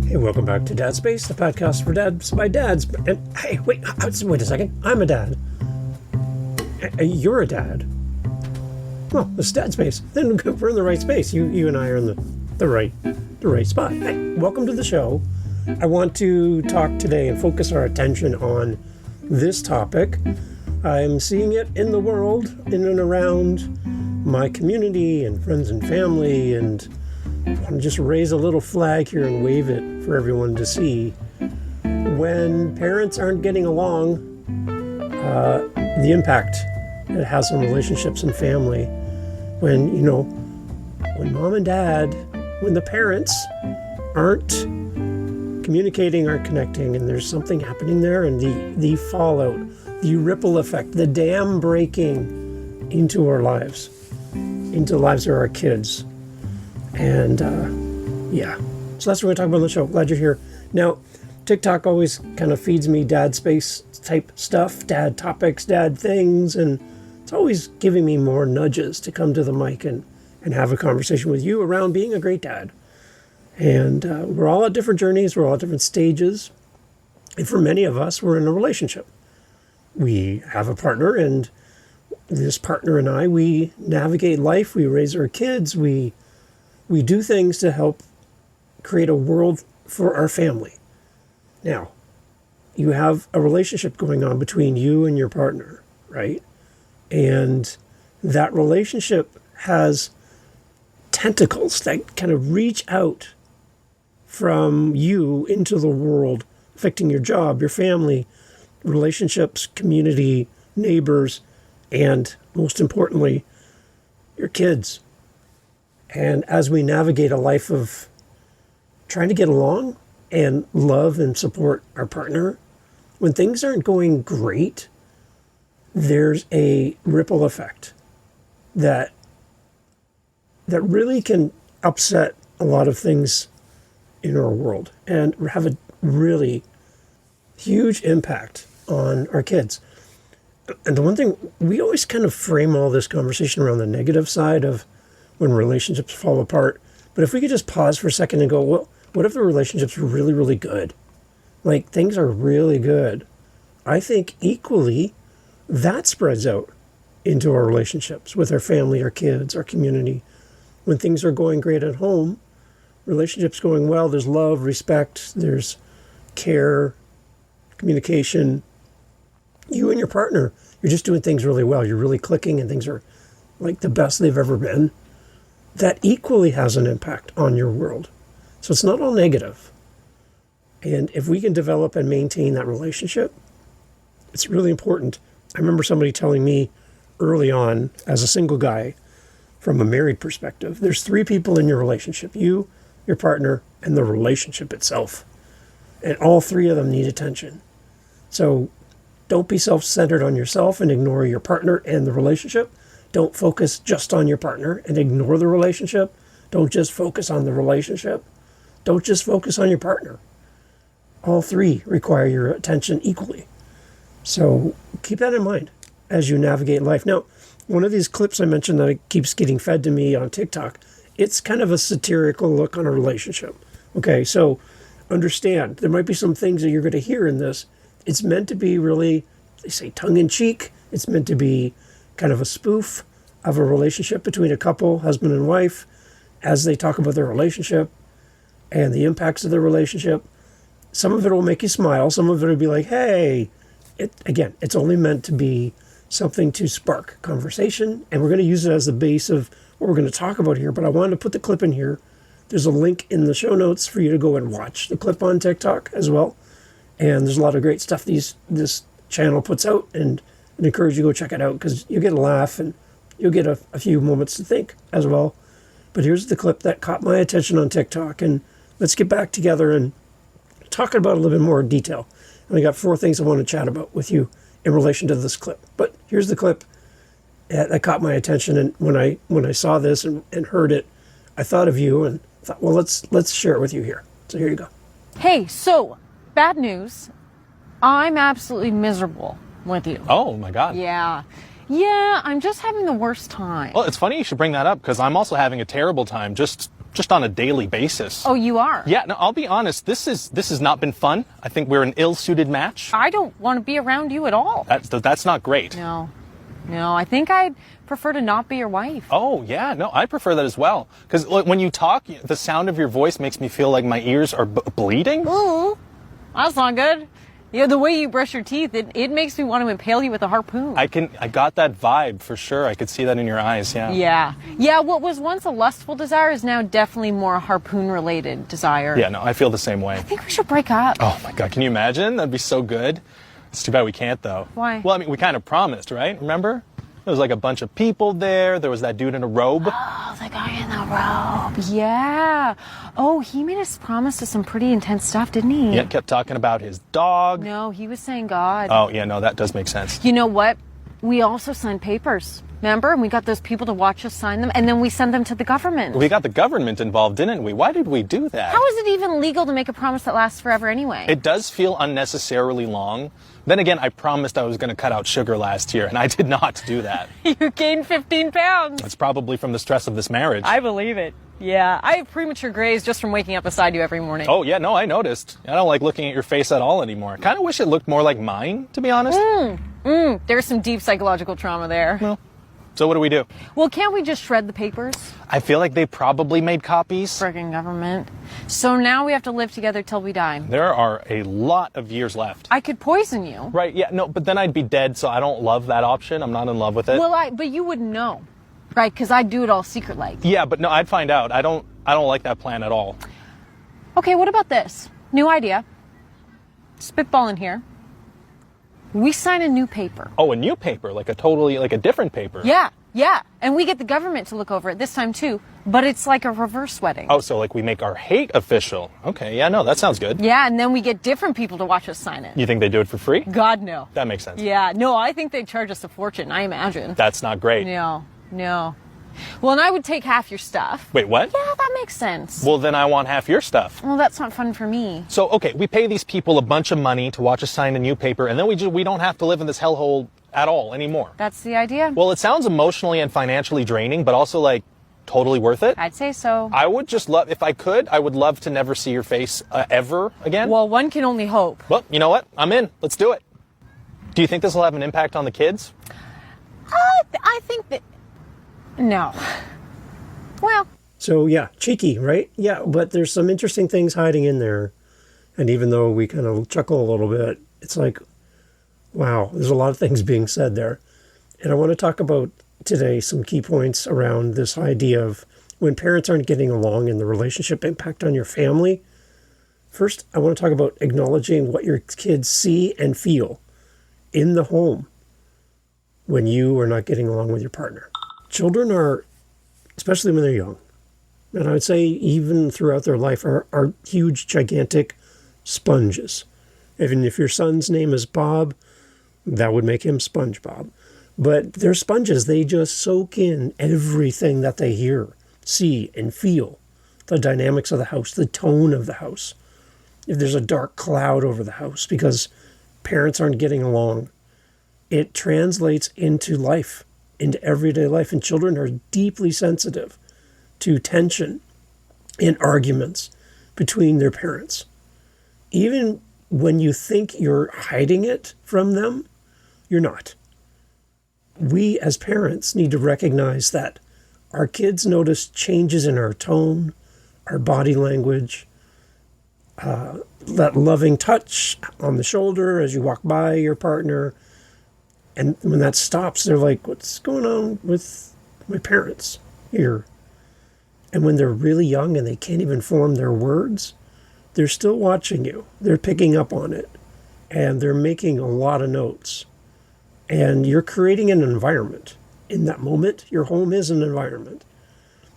Hey, welcome back to Dad Space, the podcast for dads by dads. And hey, wait a second. I'm a dad. You're a dad. Well, this is Dad Space. Then we're in the right space. You and I are in the right spot. Hey, welcome to the show. I want to talk today and focus our attention on this topic. I'm seeing it in the world, in and around my community and friends and family, and I want to just raise a little flag here and wave it for everyone to see. When parents aren't getting along, the impact it has on relationships and family. When mom and dad, when the parents aren't communicating, aren't connecting, and there's something happening there, and the fallout, the ripple effect, the dam breaking into our lives, into the lives of our kids. And so that's what we're going to talk about on the show. Glad you're here. Now, TikTok always kind of feeds me dad space type stuff, dad topics, dad things, and it's always giving me more nudges to come to the mic and have a conversation with you around being a great dad. And we're all at different journeys, we're all at different stages. And for many of us, we're in a relationship. We have a partner, and this partner and I, we navigate life, we raise our kids, we do things to help create a world for our family. Now, you have a relationship going on between you and your partner, right? And that relationship has tentacles that kind of reach out from you into the world, affecting your job, your family, relationships, community, neighbors, and most importantly, your kids. And as we navigate a life of trying to get along and love and support our partner, when things aren't going great, there's a ripple effect that really can upset a lot of things in our world and have a really huge impact on our kids. And the one thing, we always kind of frame all this conversation around the negative side of when relationships fall apart. But if we could just pause for a second and go, well, what if the relationships were really, really good? Like, things are really good. I think equally that spreads out into our relationships with our family, our kids, our community. When things are going great at home, relationships going well, there's love, respect, there's care, communication. You and your partner, you're just doing things really well. You're really clicking and things are like the best they've ever been. That equally has an impact on your world. So it's not all negative. And if we can develop and maintain that relationship, it's really important. I remember somebody telling me early on, as a single guy, from a married perspective, there's 3 people in your relationship: you, your partner, and the relationship itself. And all 3 of them need attention. So don't be self-centered on yourself and ignore your partner and the relationship. Don't focus just on your partner and ignore the relationship. Don't just focus on the relationship. Don't just focus on your partner. All 3 require your attention equally. So keep that in mind as you navigate life. Now, one of these clips I mentioned that keeps getting fed to me on TikTok, it's kind of a satirical look on a relationship. Okay, so understand, there might be some things that you're going to hear in this. It's meant to be really, they say, tongue-in-cheek. It's meant to be kind of a spoof of a relationship between a couple, husband and wife, as they talk about their relationship and the impacts of their relationship. Some of it will make you smile. Some of it will be like, hey, it's only meant to be something to spark conversation. And we're going to use it as the base of what we're going to talk about here. But I wanted to put the clip in here. There's a link in the show notes for you to go and watch the clip on TikTok as well. And there's a lot of great stuff this channel puts out, and I encourage you to go check it out because you'll get a laugh and you'll get a few moments to think as well. But here's the clip that caught my attention on TikTok, and let's get back together and talk about it a little bit more in detail. And I got 4 things I want to chat about with you in relation to this clip. But here's the clip that caught my attention, and when I saw this and heard it, I thought of you and thought, well, let's share it with you here. So here you go. Hey, so bad news. I'm absolutely miserable with you. Oh my God. Yeah, I'm just having the worst time. Well, it's funny you should bring that up because I'm also having a terrible time. Just just on a daily basis. Oh, you are? Yeah, no, I'll be honest. This has not been fun. I think we're an ill-suited match. I don't want to be around you at all. That's not great. No, I think I'd prefer to not be your wife. Oh, yeah, no, I prefer that as well. Because when you talk, the sound of your voice makes me feel like my ears are bleeding. Ooh, that's not good. Yeah, the way you brush your teeth, it makes me want to impale you with a harpoon. I got that vibe for sure. I could see that in your eyes, yeah. Yeah, what was once a lustful desire is now definitely more a harpoon-related desire. Yeah, no, I feel the same way. I think we should break up. Oh my God, can you imagine? That'd be so good. It's too bad we can't, though. Why? Well, I mean, we kind of promised, right? Remember? There was like a bunch of people there. There was that dude in a robe. Oh, the guy in the robe. Yeah. Oh, he made us promise to some pretty intense stuff, didn't he? Yeah, kept talking about his dog. No, he was saying God. Oh, yeah, no, that does make sense. You know what? We also signed papers, remember? And we got those people to watch us sign them, and then we sent them to the government. We got the government involved, didn't we? Why did we do that? How is it even legal to make a promise that lasts forever anyway? It does feel unnecessarily long. Then again, I promised I was going to cut out sugar last year, and I did not do that. You gained 15 pounds. That's probably from the stress of this marriage. I believe it. Yeah, I have premature grays just from waking up beside you every morning. Oh, yeah, no, I noticed. I don't like looking at your face at all anymore. Kind of wish it looked more like mine, to be honest. There's some deep psychological trauma there. Well, so what do we do? Well, can't we just shred the papers? I feel like they probably made copies. Friggin' government. So now we have to live together till we die. There are a lot of years left. I could poison you. Right, yeah, no, but then I'd be dead, so I don't love that option. I'm not in love with it. Well, but you wouldn't know, right? Because I'd do it all secret like. Yeah, but no, I'd find out. I don't like that plan at all. Okay, what about this? New idea. Spitball in here. We sign a new paper. Oh, a new paper, like a different paper. Yeah. And we get the government to look over it this time too, but it's like a reverse wedding. Oh, so like we make our hate official. Okay, yeah, no, that sounds good. Yeah, and then we get different people to watch us sign it. You think they do it for free? God, no. That makes sense. Yeah, no, I think they'd charge us a fortune, I imagine. That's not great. No. Well, and I would take half your stuff. Wait, what? Yeah, that makes sense. Well, then I want half your stuff. Well, that's not fun for me. So, okay, we pay these people a bunch of money to watch us sign a new paper, and then we don't have to live in this hellhole at all anymore. That's the idea? Well, it sounds emotionally and financially draining, but also, like, totally worth it. I'd say so. I would just love, if I could, I would love to never see your face ever again. Well, one can only hope. Well, you know what? I'm in. Let's do it. Do you think this will have an impact on the kids? I think that... No. Well... So, yeah, cheeky, right? Yeah, but there's some interesting things hiding in there. And even though we kind of chuckle a little bit, it's like, wow, there's a lot of things being said there. And I want to talk about today some key points around this idea of when parents aren't getting along and the relationship impact on your family. First, I want to talk about acknowledging what your kids see and feel in the home when you are not getting along with your partner. Children are, especially when they're young, and I would say even throughout their life, are huge, gigantic sponges. Even if your son's name is Bob, that would make him SpongeBob. But they're sponges. They just soak in everything that they hear, see, and feel. The dynamics of the house, the tone of the house. If there's a dark cloud over the house because parents aren't getting along, it translates into life, into everyday life. And children are deeply sensitive to tension and arguments between their parents. Even when you think you're hiding it from them, you're not. We as parents need to recognize that our kids notice changes in our tone, our body language, that loving touch on the shoulder as you walk by your partner. And when that stops, they're like, what's going on with my parents here? And when they're really young and they can't even form their words, they're still watching you. They're picking up on it. And they're making a lot of notes. And you're creating an environment. In that moment, your home is an environment.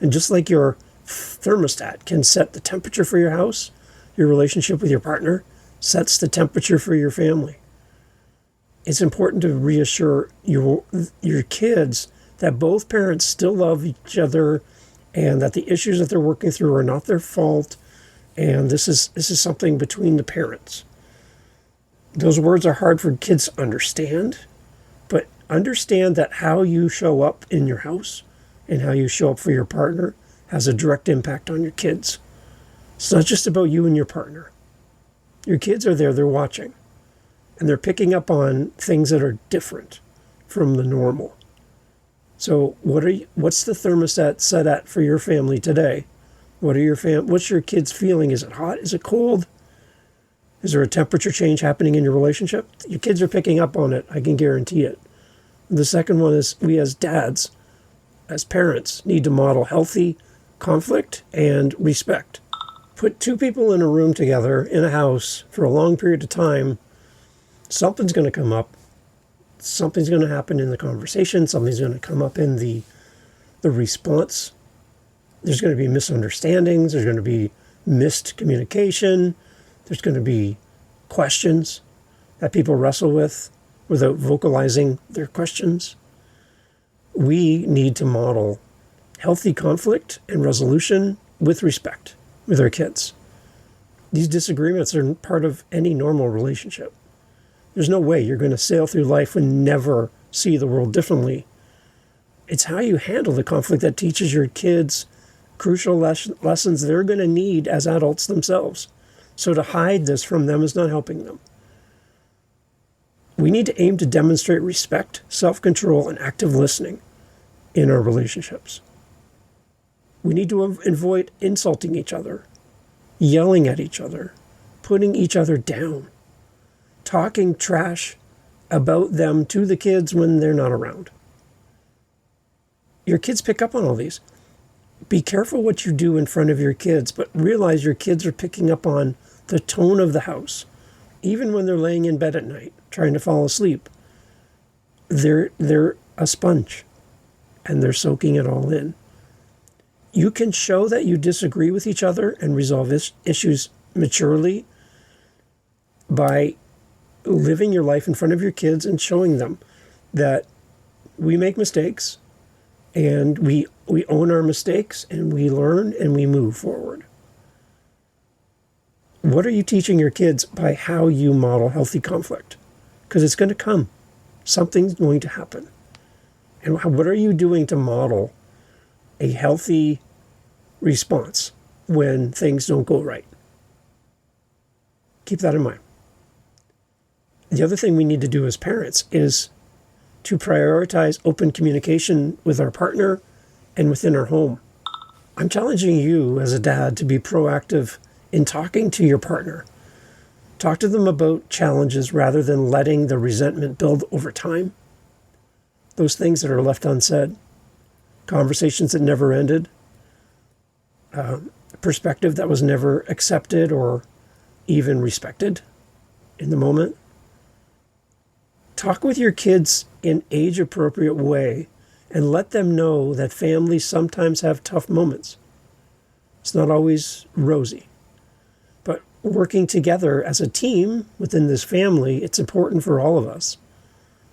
And just like your thermostat can set the temperature for your house, your relationship with your partner sets the temperature for your family. It's important to reassure your kids that both parents still love each other and that the issues that they're working through are not their fault. And this is something between the parents. Those words are hard for kids to understand, but understand that how you show up in your house and how you show up for your partner has a direct impact on your kids. It's not just about you and your partner. Your kids are there, they're watching, and they're picking up on things that are different from the normal. So what's the thermostat set at for your family today? What's your kids feeling? Is it hot? Is it cold? Is there a temperature change happening in your relationship? Your kids are picking up on it, I can guarantee it. The second one is we as dads, as parents, need to model healthy conflict and respect. Put two people in a room together in a house for a long period of time, something's going to come up. Something's going to happen in the conversation. Something's going to come up in the response. There's going to be misunderstandings. There's going to be missed communication. There's going to be questions that people wrestle with without vocalizing their questions. We need to model healthy conflict and resolution with respect with our kids. These disagreements are part of any normal relationship. There's no way you're going to sail through life and never see the world differently. It's how you handle the conflict that teaches your kids crucial lessons they're going to need as adults themselves. So to hide this from them is not helping them. We need to aim to demonstrate respect, self-control, and active listening in our relationships. We need to avoid insulting each other, yelling at each other, putting each other down, talking trash about them to the kids when they're not around. Your kids pick up on all these. Be careful what you do in front of your kids, but realize your kids are picking up on the tone of the house. Even when they're laying in bed at night, trying to fall asleep, they're a sponge and they're soaking it all in. You can show that you disagree with each other and resolve issues maturely by living your life in front of your kids and showing them that we make mistakes and we own our mistakes and we learn and we move forward. What are you teaching your kids by how you model healthy conflict? Because it's going to come. Something's going to happen. And what are you doing to model a healthy response when things don't go right? Keep that in mind. The other thing we need to do as parents is to prioritize open communication with our partner and within our home. I'm challenging you as a dad to be proactive in talking to your partner. Talk to them about challenges rather than letting the resentment build over time. Those things that are left unsaid, conversations that never ended, perspective that was never accepted or even respected in the moment. Talk with your kids in age-appropriate way and let them know that families sometimes have tough moments. It's not always rosy. But working together as a team within this family, it's important for all of us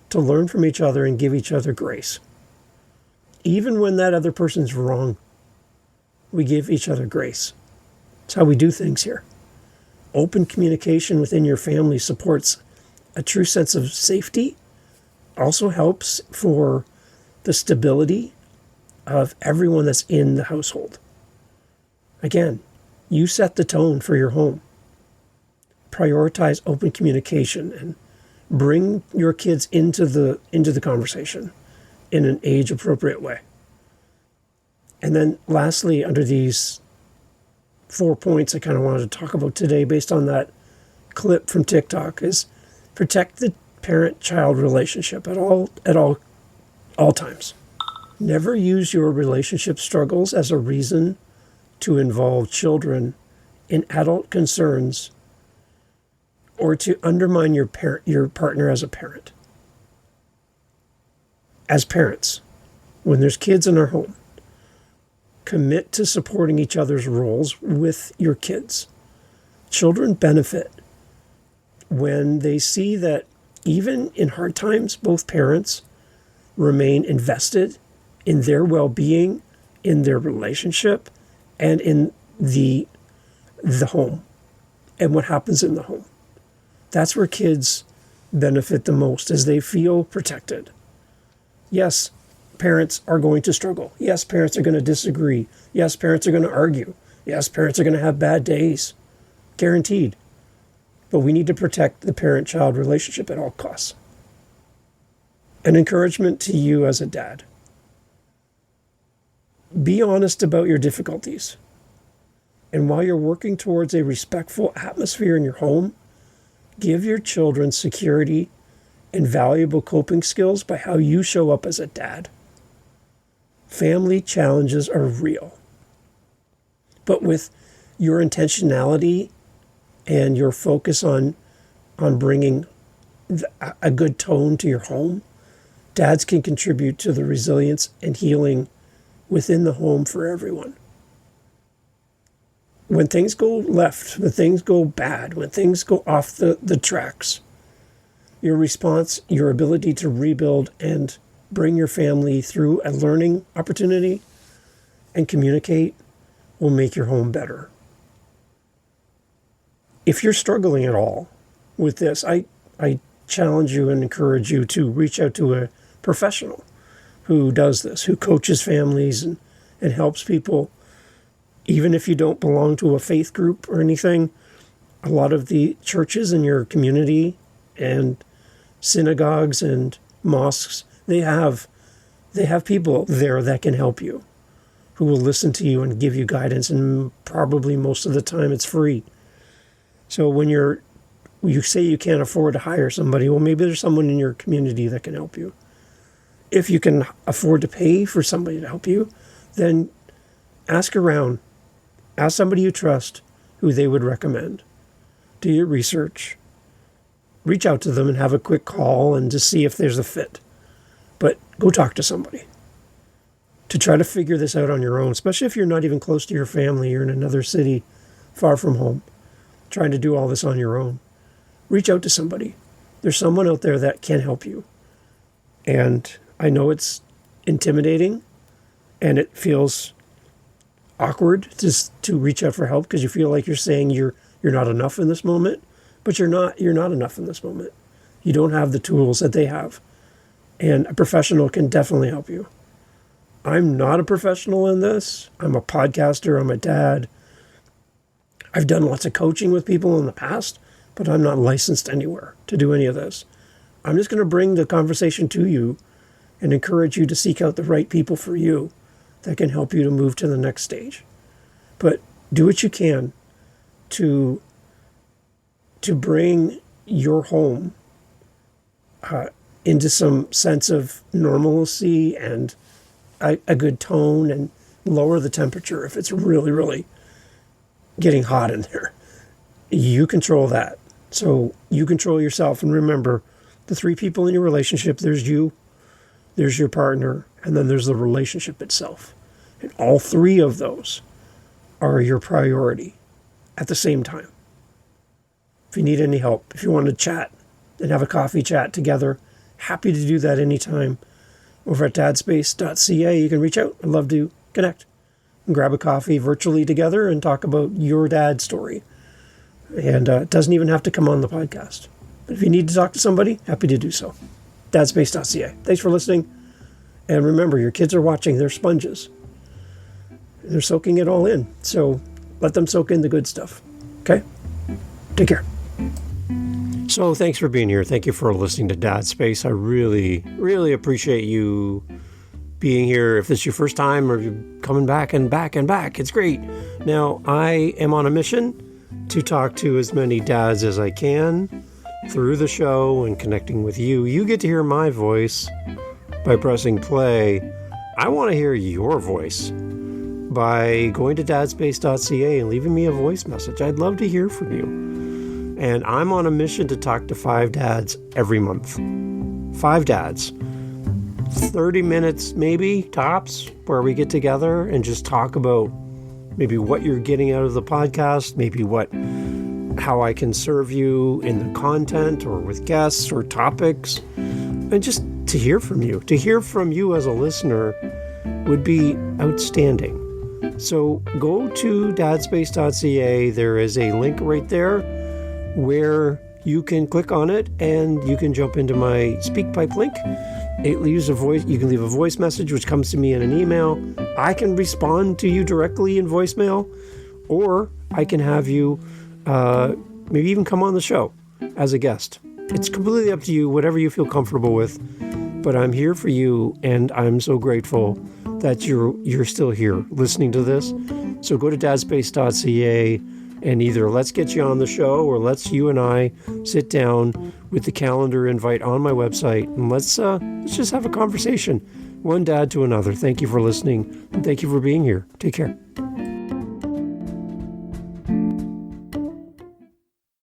to learn from each other and give each other grace. Even when that other person's wrong, we give each other grace. It's how we do things here. Open communication within your family supports a true sense of safety, also helps for the stability of everyone that's in the household. Again, you set the tone for your home. Prioritize open communication and bring your kids into the conversation in an age-appropriate way. And then lastly, under these 4 points I kind of wanted to talk about today based on that clip from TikTok is protect the parent-child relationship at all times. Never use your relationship struggles as a reason to involve children in adult concerns or to undermine your partner as a parent. As parents, when there's kids in our home, commit to supporting each other's roles with your kids. Children benefit when they see that even in hard times, both parents remain invested in their well-being, in their relationship, and in the home and what happens in the home. That's where kids benefit the most, as they feel protected. Yes, parents are going to struggle. Yes, parents are going to disagree. Yes, parents are going to argue. Yes, parents are going to have bad days. Guaranteed. But we need to protect the parent-child relationship at all costs. An encouragement to you as a dad. Be honest about your difficulties. And while you're working towards a respectful atmosphere in your home, give your children security and valuable coping skills by how you show up as a dad. Family challenges are real. But with your intentionality and your focus on bringing a good tone to your home, dads can contribute to the resilience and healing within the home for everyone. When things go left, when things go bad, when things go off the tracks, your response, your ability to rebuild and bring your family through a learning opportunity and communicate will make your home better. If you're struggling at all with this, I challenge you and encourage you to reach out to a professional who does this, who coaches families and helps people. Even if you don't belong to a faith group or anything, a lot of the churches in your community and synagogues and mosques, they have people there that can help you, who will listen to you and give you guidance, and probably most of the time it's free. So when you say you can't afford to hire somebody, well, maybe there's someone in your community that can help you. If you can afford to pay for somebody to help you, then ask around. Ask somebody you trust who they would recommend. Do your research. Reach out to them and have a quick call and just see if there's a fit. But go talk to somebody to try to figure this out on your own, especially if you're not even close to your family. You're in another city, far from home, trying to do all this on your own. Reach out to somebody. There's someone out there that can help you. And I know it's intimidating and it feels awkward just to reach out for help because you feel like you're saying you're not enough in this moment, but you're not enough in this moment. You don't have the tools that they have, and a professional can definitely help you. I'm not a professional in this. I'm a podcaster. I'm a dad. I've done lots of coaching with people in the past, but I'm not licensed anywhere to do any of this. I'm just going to bring the conversation to you and encourage you to seek out the right people for you that can help you to move to the next stage. But do what you can to bring your home into some sense of normalcy and a good tone, and lower the temperature if it's really, really getting hot in there. You control that. So you control yourself. And remember, the three people in your relationship, there's you, there's your partner, and then there's the relationship itself. And all three of those are your priority at the same time. If you need any help, if you want to chat and have a coffee chat together, happy to do that anytime. Over at dadspace.ca, you can reach out. I'd love to connect and grab a coffee virtually together and talk about your dad's story. And it doesn't even have to come on the podcast. But if you need to talk to somebody, happy to do so. dadspace.ca. Thanks for listening. And remember, your kids are watching. They're sponges. They're soaking it all in. So let them soak in the good stuff. Okay? Take care. So thanks for being here. Thank you for listening to Dad Space. I really, really appreciate you being here. If this is your first time or you're coming back and back and back, it's great. Now, I am on a mission to talk to as many dads as I can through the show and connecting with you. You get to hear my voice by pressing play. I want to hear your voice by going to dadspace.ca and leaving me a voice message. I'd love to hear from you. And I'm on a mission to talk to 5 dads every month. 5 dads. 30 minutes maybe, tops, where we get together and just talk about maybe what you're getting out of the podcast, maybe how I can serve you in the content or with guests or topics, and just to hear from you. To hear from you as a listener would be outstanding. So go to dadspace.ca. There is a link right there where you can click on it and you can jump into my SpeakPipe link It leaves a voice. You can leave a voice message, which comes to me in an email. I can respond to you directly in voicemail, or I can have you maybe even come on the show as a guest. It's completely up to you, whatever you feel comfortable with. But I'm here for you, and I'm so grateful that you're still here listening to this. So go to dadspace.ca and either let's get you on the show, or let's you and I sit down with the calendar invite on my website, and let's just have a conversation, one dad to another. Thank you for listening, and thank you for being here. Take care.